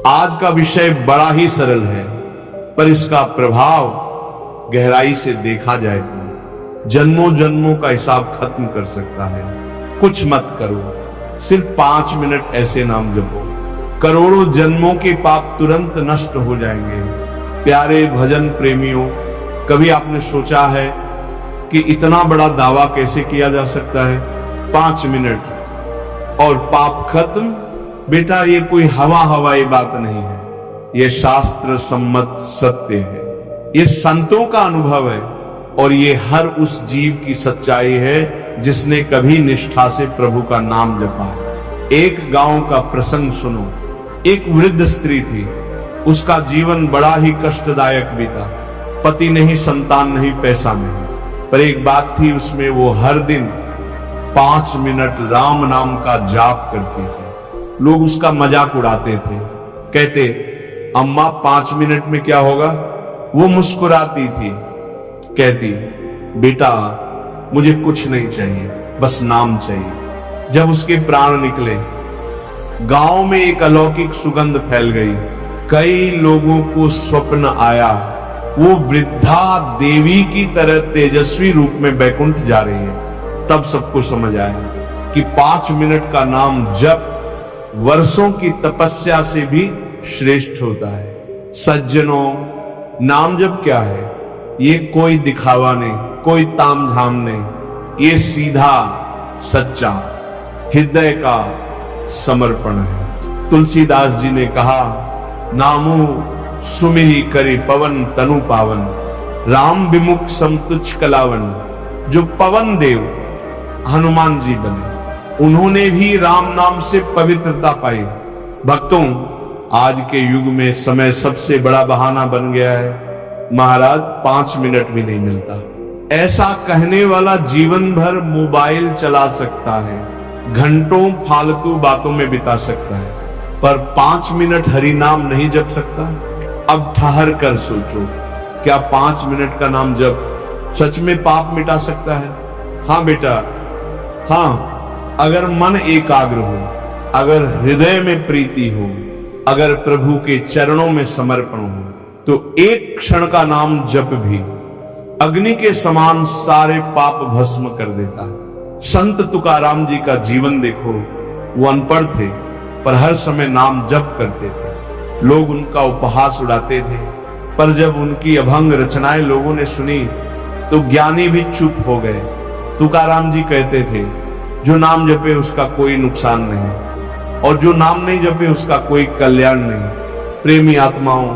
आज का विषय बड़ा ही सरल है, पर इसका प्रभाव गहराई से देखा जाए तो जन्मों जन्मों का हिसाब खत्म कर सकता है। कुछ मत करो, सिर्फ 5 मिनट ऐसे नाम जपो, करोड़ों जन्मों के पाप तुरंत नष्ट हो जाएंगे। प्यारे भजन प्रेमियों, कभी आपने सोचा है कि इतना बड़ा दावा कैसे किया जा सकता है? 5 मिनट और पाप खत्म? बेटा, ये कोई हवाई बात नहीं है, ये शास्त्र सम्मत सत्य है, ये संतों का अनुभव है और ये हर उस जीव की सच्चाई है जिसने कभी निष्ठा से प्रभु का नाम जपा है। एक गांव का प्रसंग सुनो। एक वृद्ध स्त्री थी, उसका जीवन बड़ा ही कष्टदायक बीता। पति नहीं, संतान नहीं, पैसा नहीं, पर एक बात थी उसमें, वो हर दिन 5 मिनट राम नाम का जाप करती थी। लोग उसका मजाक उड़ाते थे, कहते, अम्मा 5 मिनट में क्या होगा? वो मुस्कुराती थी, कहती, बेटा मुझे कुछ नहीं चाहिए, बस नाम चाहिए। जब उसके प्राण निकले, गांव में एक अलौकिक सुगंध फैल गई। कई लोगों को स्वप्न आया वो वृद्धा देवी की तरह तेजस्वी रूप में बैकुंठ जा रही है। तब सबको समझ आया कि 5 मिनट का नाम जप वर्षों की तपस्या से भी श्रेष्ठ होता है। सज्जनों, नाम जप क्या है? ये कोई दिखावा नहीं, कोई तामझाम नहीं, ये सीधा सच्चा हृदय का समर्पण है। तुलसीदास जी ने कहा, नामो सुमिरी करी पवन तनु पावन, राम विमुख समतुच्छ कलावन। जो पवन देव हनुमान जी बने, उन्होंने भी राम नाम से पवित्रता पाई। भक्तों, आज के युग में समय सबसे बड़ा बहाना बन गया है। महाराज 5 मिनट भी नहीं मिलता। ऐसा कहने वाला जीवन भर मोबाइल चला सकता है, घंटों फालतू बातों में बिता सकता है, पर 5 मिनट हरि नाम नहीं जप सकता। अब ठहर कर सोचो, क्या 5 मिनट का नाम जप सच में पाप मिटा सकता है? हाँ बेटा, हाँ, अगर मन एकाग्र हो, अगर हृदय में प्रीति हो, अगर प्रभु के चरणों में समर्पण हो, तो एक क्षण का नाम जप भी अग्नि के समान सारे पाप भस्म कर देता है। संत तुकाराम जी का जीवन देखो, वो अनपढ़ थे पर हर समय नाम जप करते थे। लोग उनका उपहास उड़ाते थे, पर जब उनकी अभंग रचनाएं लोगों ने सुनी तो ज्ञानी भी चुप हो गए। तुकाराम जी कहते थे, जो नाम जपे उसका कोई नुकसान नहीं और जो नाम नहीं जपे उसका कोई कल्याण नहीं। प्रेमी आत्माओं,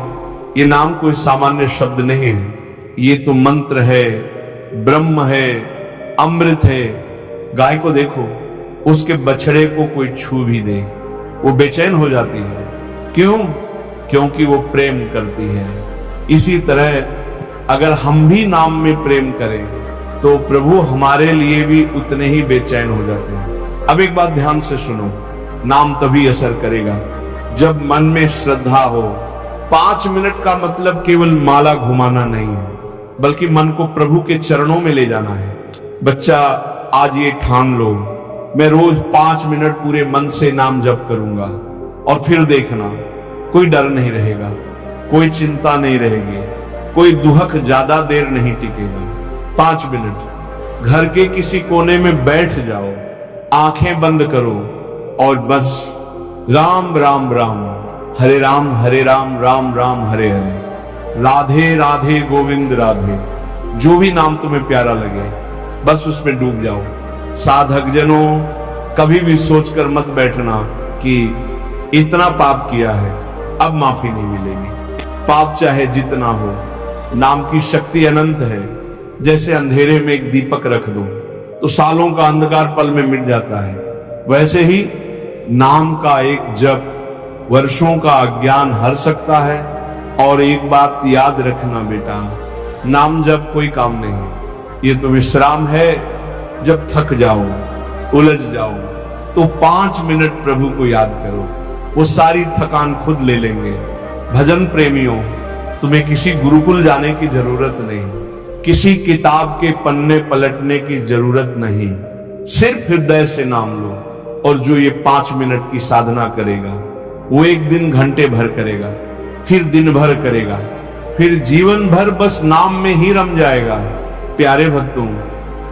ये नाम कोई सामान्य शब्द नहीं है, ये तो मंत्र है, ब्रह्म है, अमृत है। गाय को देखो, उसके बछड़े को कोई छू भी दे वो बेचैन हो जाती है। क्यों? क्योंकि वो प्रेम करती है। इसी तरह अगर हम भी नाम में प्रेम करें तो प्रभु हमारे लिए भी उतने ही बेचैन हो जाते हैं। अब एक बात ध्यान से सुनो, नाम तभी असर करेगा जब मन में श्रद्धा हो। 5 मिनट का मतलब केवल माला घुमाना नहीं है, बल्कि मन को प्रभु के चरणों में ले जाना है। बच्चा, आज ये ठान लो, मैं रोज 5 मिनट पूरे मन से नाम जप करूंगा, और फिर देखना, कोई डर नहीं रहेगा, कोई चिंता नहीं रहेगी, कोई दुहक ज्यादा देर नहीं टिकेगा। 5 मिनट घर के किसी कोने में बैठ जाओ, आंखें बंद करो और बस राम राम राम, हरे राम राम राम हरे हरे, राधे राधे गोविंद राधे, जो भी नाम तुम्हें प्यारा लगे बस उसमें डूब जाओ। साधक जनों, कभी भी सोचकर मत बैठना कि इतना पाप किया है, अब माफी नहीं मिलेगी। पाप चाहे जितना हो, नाम की शक्ति अनंत है। जैसे अंधेरे में एक दीपक रख दो तो सालों का अंधकार पल में मिट जाता है, वैसे ही नाम का एक जप वर्षों का अज्ञान हर सकता है। और एक बात याद रखना बेटा, नाम जप कोई काम नहीं है, ये तो विश्राम है। जब थक जाओ, उलझ जाओ, तो 5 मिनट प्रभु को याद करो, वो सारी थकान खुद ले लेंगे। भजन प्रेमियों, तुम्हें किसी गुरुकुल जाने की जरूरत नहीं, किसी किताब के पन्ने पलटने की जरूरत नहीं, सिर्फ हृदय से नाम लो और जो ये 5 मिनट की साधना करेगा वो एक दिन घंटे भर करेगा, फिर दिन भर करेगा, फिर जीवन भर बस नाम में ही रम जाएगा। प्यारे भक्तों,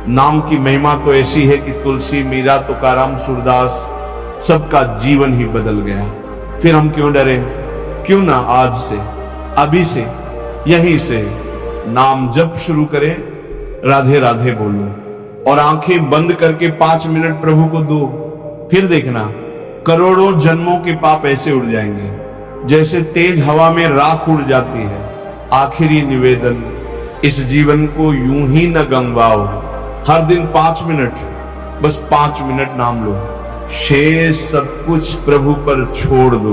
नाम की महिमा तो ऐसी है कि तुलसी, मीरा, तुकाराम, सूरदास सबका जीवन ही बदल गया। फिर हम क्यों डरे? क्यों ना आज से, अभी से, यहीं से नाम जप शुरू करें, राधे राधे बोलो और आंखें बंद करके 5 मिनट प्रभु को दो। फिर देखना करोड़ों जन्मों के पाप ऐसे उड़ जाएंगे जैसे तेज हवा में राख उड़ जाती है। आखिरी निवेदन, इस जीवन को यूं ही न गंवाओ। हर दिन 5 मिनट, बस 5 मिनट नाम लो, शेष सब कुछ प्रभु पर छोड़ दो।